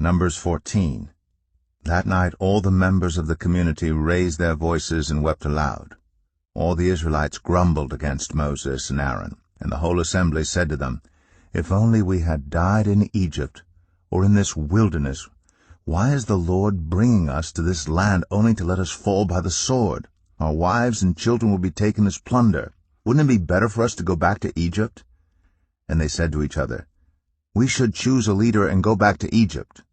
Numbers 14. That night all the members of the community raised their voices and wept aloud. All the Israelites grumbled against Moses and Aaron, and the whole assembly said to them, "If only we had died in Egypt, or in this wilderness, why is the Lord bringing us to this land only to let us fall by the sword? Our wives and children will be taken as plunder. Wouldn't it be better for us to go back to Egypt?" And they said to each other, "We should choose a leader and go back to Egypt."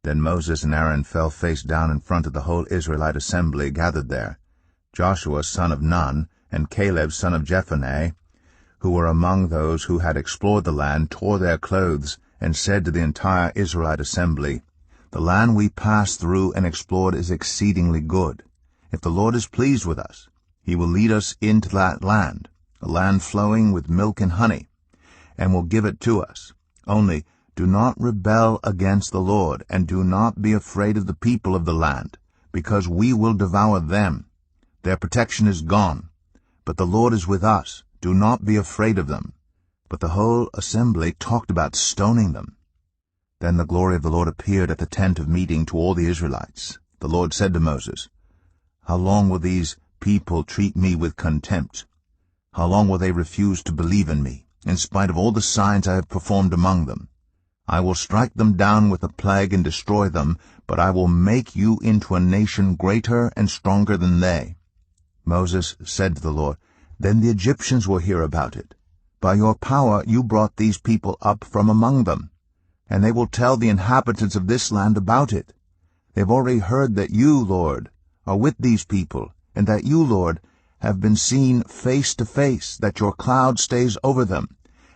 Then Moses and Aaron fell face down in front of the whole Israelite assembly gathered there. Joshua son of Nun and Caleb son of Jephunneh, who were among those who had explored the land, tore their clothes and said to the entire Israelite assembly, "The land we passed through and explored is exceedingly good. If the Lord is pleased with us, he will lead us into that land, a land flowing with milk and honey, and will give it to us. Only do not rebel against the Lord, and do not be afraid of the people of the land, because we will devour them. Their protection is gone, but the Lord is with us. Do not be afraid of them." But the whole assembly talked about stoning them. Then the glory of the Lord appeared at the tent of meeting to all the Israelites. The Lord said to Moses, "How long will these people treat me with contempt? How long will they refuse to believe in me, in spite of all the signs I have performed among them? I will strike them down with a plague and destroy them, but I will make you into a nation greater and stronger than they." Moses said to the Lord, "Then the Egyptians will hear about it. By your power you brought these people up from among them, and they will tell the inhabitants of this land about it. They have already heard that you, Lord, are with these people, and that you, Lord, have been seen face to face, that your cloud stays over them,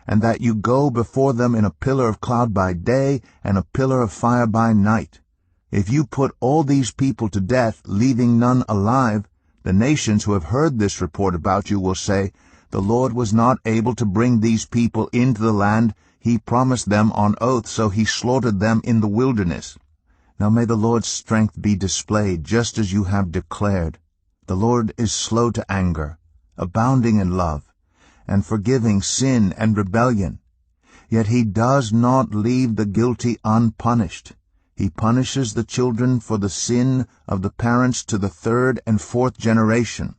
and that you go before them in a pillar of cloud by day and a pillar of fire by night. If you put all these people to death, leaving none alive, the nations who have heard this report about you will say, 'The Lord was not able to bring these people into the land he promised them on oath, so he slaughtered them in the wilderness.' Now may the Lord's strength be displayed, just as you have declared. The Lord is slow to anger, abounding in love, and forgiving sin and rebellion. Yet he does not leave the guilty unpunished. He punishes the children for the sin of the parents to the third and fourth generation.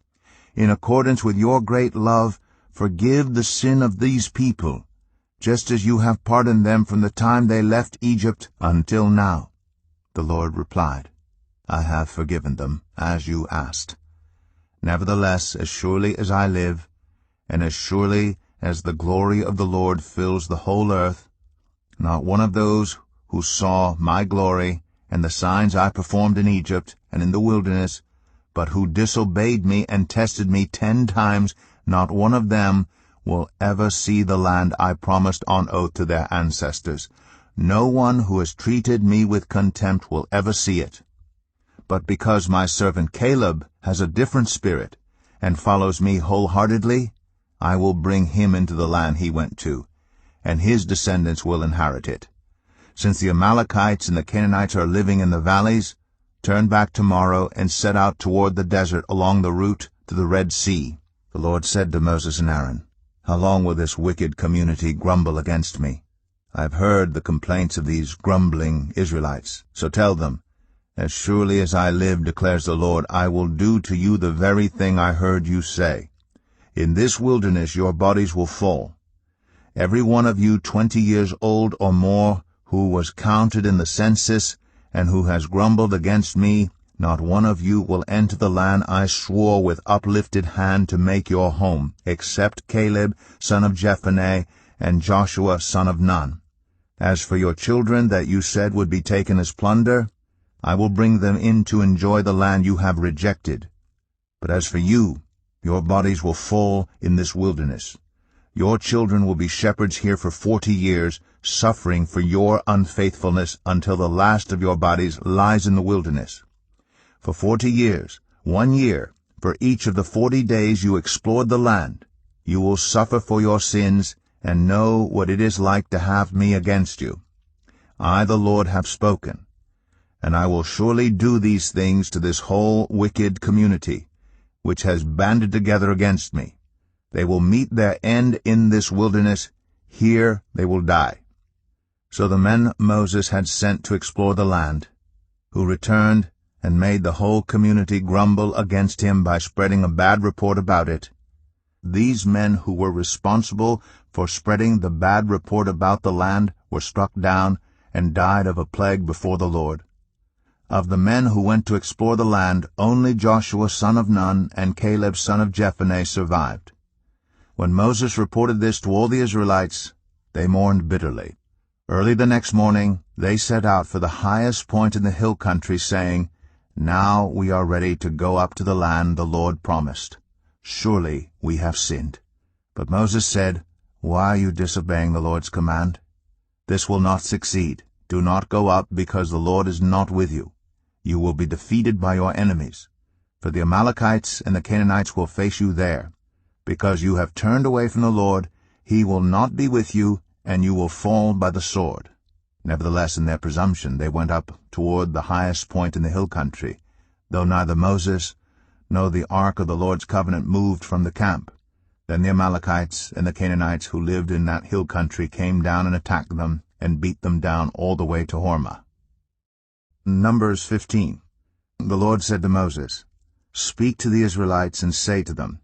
In accordance with your great love, forgive the sin of these people, just as you have pardoned them from the time they left Egypt until now." The Lord replied, "I have forgiven them, as you asked. Nevertheless, as surely as I live, and as surely as the glory of the Lord fills the whole earth, not one of those who saw my glory and the signs I performed in Egypt and in the wilderness, but who disobeyed me and tested me 10 times, not one of them will ever see the land I promised on oath to their ancestors. No one who has treated me with contempt will ever see it. But because my servant Caleb has a different spirit and follows me wholeheartedly, I will bring him into the land he went to, and his descendants will inherit it. Since the Amalekites and the Canaanites are living in the valleys, turn back tomorrow and set out toward the desert along the route to the Red Sea." The Lord said to Moses and Aaron, "How long will this wicked community grumble against me? I have heard the complaints of these grumbling Israelites. So tell them, 'As surely as I live, declares the Lord, I will do to you the very thing I heard you say. In this wilderness your bodies will fall. Every one of you 20 years old or more who was counted in the census and who has grumbled against me, not one of you will enter the land I swore with uplifted hand to make your home, except Caleb son of Jephunneh and Joshua son of Nun. As for your children that you said would be taken as plunder, I will bring them in to enjoy the land you have rejected. But as for you, your bodies will fall in this wilderness. Your children will be shepherds here for 40 years, suffering for your unfaithfulness until the last of your bodies lies in the wilderness. For 40 years, 1 year, for each of the 40 days you explored the land, you will suffer for your sins and know what it is like to have me against you. I, the Lord, have spoken, and I will surely do these things to this whole wicked community, which has banded together against me. They will meet their end in this wilderness. Here they will die. So the men Moses had sent to explore the land, who returned and made the whole community grumble against him by spreading a bad report about it, these men who were responsible for spreading the bad report about the land were struck down and died of a plague before the Lord. Of the men who went to explore the land, only Joshua son of Nun and Caleb son of Jephunneh survived. When Moses reported this to all the Israelites, they mourned bitterly. Early the next morning they set out for the highest point in the hill country, saying, "Now we are ready to go up to the land the Lord promised. Surely we have sinned." But Moses said, "Why are you disobeying the Lord's command? This will not succeed. Do not go up, because the Lord is not with you. You will be defeated by your enemies. For the Amalekites and the Canaanites will face you there. Because you have turned away from the Lord, he will not be with you, and you will fall by the sword." Nevertheless, in their presumption, they went up toward the highest point in the hill country, though neither Moses nor the ark of the Lord's covenant moved from the camp. Then the Amalekites and the Canaanites who lived in that hill country came down and attacked them, and beat them down all the way to Hormah. Numbers 15. The Lord said to Moses, "Speak to the Israelites and say to them,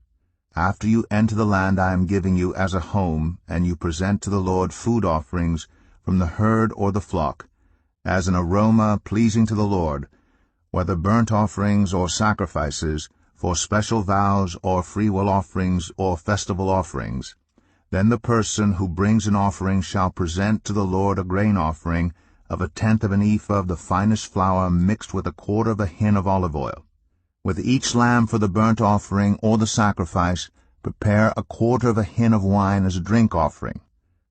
After you enter the land I am giving you as a home, and you present to the Lord food offerings from the herd or the flock, as an aroma pleasing to the Lord, whether burnt offerings or sacrifices, for special vows or freewill offerings or festival offerings, then the person who brings an offering shall present to the Lord a grain offering of 1/10 of an ephah of the finest flour mixed with 1/4 of a hin of olive oil. With each lamb for the burnt offering or the sacrifice, prepare 1/4 of a hin of wine as a drink offering.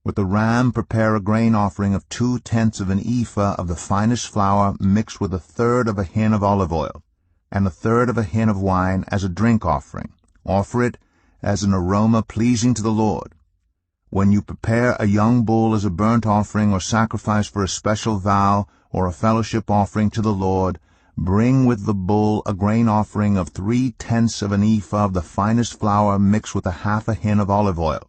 With the ram prepare a grain offering of 2/10 of an ephah of the finest flour mixed with 1/3 of a hin of olive oil, and 1/3 of a hin of wine as a drink offering. Offer it as an aroma pleasing to the Lord. When you prepare a young bull as a burnt offering or sacrifice for a special vow or a fellowship offering to the Lord, bring with the bull a grain offering of 3/10 of an ephah of the finest flour mixed with 1/2 a hin of olive oil,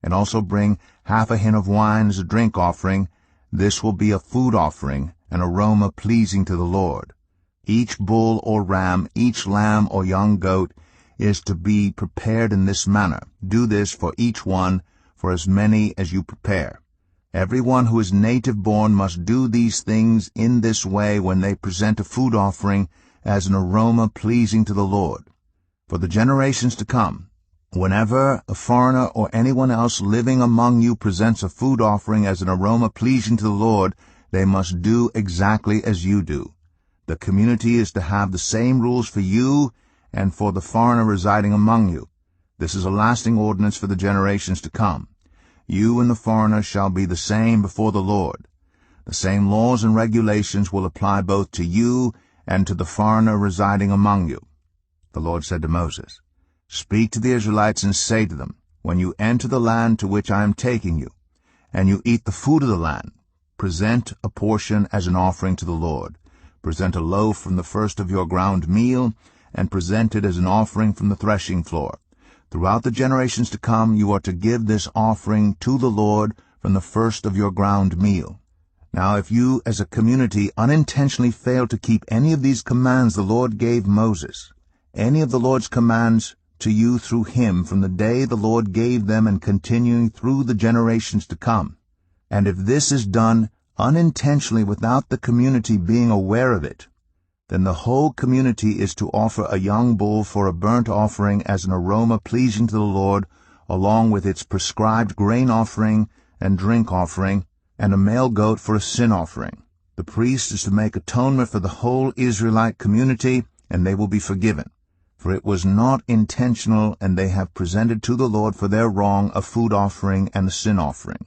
and also bring 1/2 a hin of wine as a drink offering. This will be a food offering, an aroma pleasing to the Lord. Each bull or ram, each lamb or young goat is to be prepared in this manner. Do this for each one, for as many as you prepare. Everyone who is native-born must do these things in this way when they present a food offering as an aroma pleasing to the Lord. For the generations to come, whenever a foreigner or anyone else living among you presents a food offering as an aroma pleasing to the Lord, they must do exactly as you do. The community is to have the same rules for you and for the foreigner residing among you. This is a lasting ordinance for the generations to come. You and the foreigner shall be the same before the Lord. The same laws and regulations will apply both to you and to the foreigner residing among you." The Lord said to Moses, "Speak to the Israelites and say to them, When you enter the land to which I am taking you, and you eat the food of the land, present a portion as an offering to the Lord. Present a loaf from the first of your ground meal, and present it as an offering from the threshing floor. Throughout the generations to come you are to give this offering to the Lord from the first of your ground meal. Now if you as a community unintentionally fail to keep any of these commands the Lord gave Moses, any of the Lord's commands to you through him from the day the Lord gave them and continuing through the generations to come, and if this is done unintentionally without the community being aware of it, then the whole community is to offer a young bull for a burnt offering as an aroma pleasing to the Lord, along with its prescribed grain offering and drink offering, and a male goat for a sin offering. The priest is to make atonement for the whole Israelite community, and they will be forgiven. For it was not intentional, and they have presented to the Lord for their wrong a food offering and a sin offering.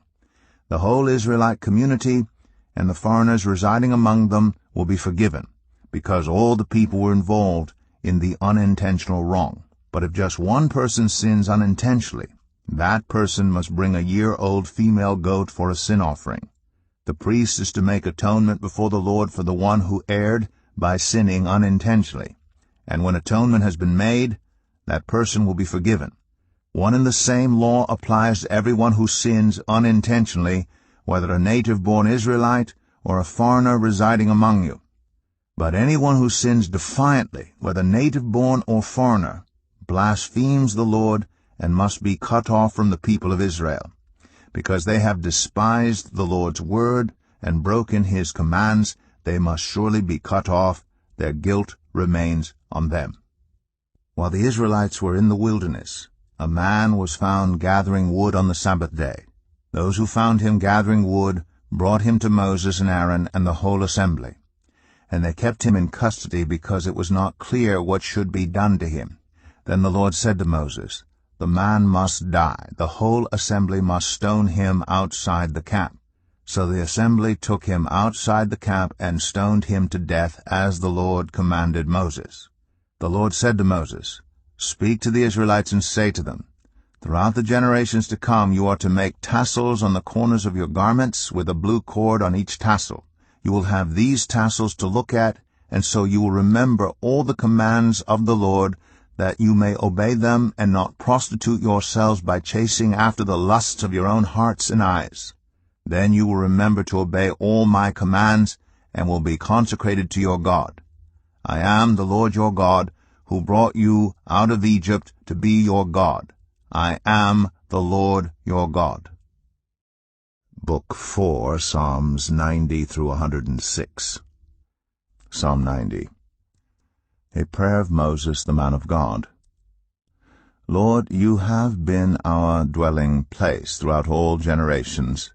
The whole Israelite community and the foreigners residing among them will be forgiven, because all the people were involved in the unintentional wrong. But if just one person sins unintentionally, that person must bring a year-old female goat for a sin offering. The priest is to make atonement before the Lord for the one who erred by sinning unintentionally. And when atonement has been made, that person will be forgiven. One and the same law applies to everyone who sins unintentionally, whether a native-born Israelite or a foreigner residing among you. But anyone who sins defiantly, whether native-born or foreigner, blasphemes the Lord and must be cut off from the people of Israel. Because they have despised the Lord's word and broken his commands, they must surely be cut off. Their guilt remains on them. While the Israelites were in the wilderness, a man was found gathering wood on the Sabbath day. Those who found him gathering wood brought him to Moses and Aaron and the whole assembly. And they kept him in custody because it was not clear what should be done to him. Then the Lord said to Moses, "The man must die. The whole assembly must stone him outside the camp." So the assembly took him outside the camp and stoned him to death as the Lord commanded Moses. The Lord said to Moses, "Speak to the Israelites and say to them, throughout the generations to come you are to make tassels on the corners of your garments with a blue cord on each tassel. You will have these tassels to look at, and so you will remember all the commands of the Lord, that you may obey them and not prostitute yourselves by chasing after the lusts of your own hearts and eyes. Then you will remember to obey all my commands and will be consecrated to your God. I am the Lord your God, who brought you out of Egypt to be your God. I am the Lord your God." Book 4, Psalms 90 through 106. Psalm 90. A prayer of Moses, the man of God. Lord, you have been our dwelling place throughout all generations.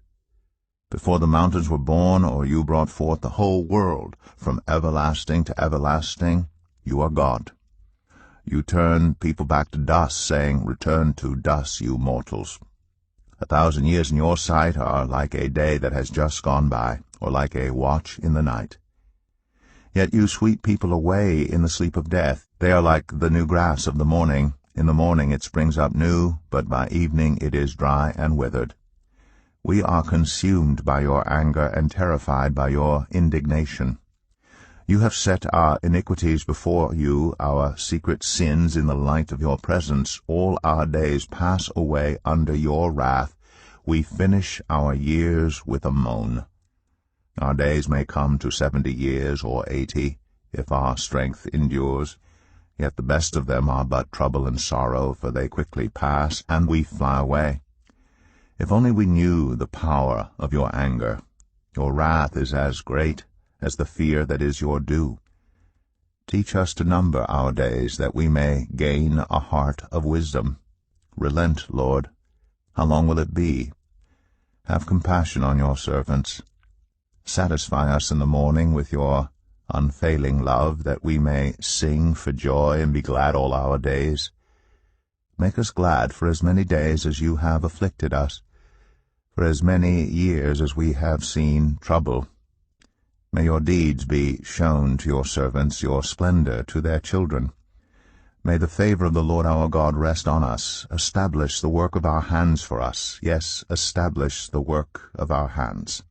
Before the mountains were born, or you brought forth the whole world, from everlasting to everlasting, you are God. You turn people back to dust, saying, "Return to dust, you mortals." 1,000 years in your sight are like a day that has just gone by, or like a watch in the night. Yet you sweep people away in the sleep of death. They are like the new grass of the morning. In the morning it springs up new, but by evening it is dry and withered. We are consumed by your anger and terrified by your indignation. You have set our iniquities before you, our secret sins in the light of your presence. All our days pass away under your wrath. We finish our years with a moan. Our days may come to 70 years or 80, if our strength endures. Yet the best of them are but trouble and sorrow, for they quickly pass, and we fly away. If only we knew the power of your anger. Your wrath is as great as the fear that is your due. Teach us to number our days, that we may gain a heart of wisdom. Relent, Lord. How long will it be? Have compassion on your servants. Satisfy us in the morning with your unfailing love, that we may sing for joy and be glad all our days. Make us glad for as many days as you have afflicted us, for as many years as we have seen trouble. May your deeds be shown to your servants, your splendor to their children. May the favor of the Lord our God rest on us. Establish the work of our hands for us. Yes, establish the work of our hands.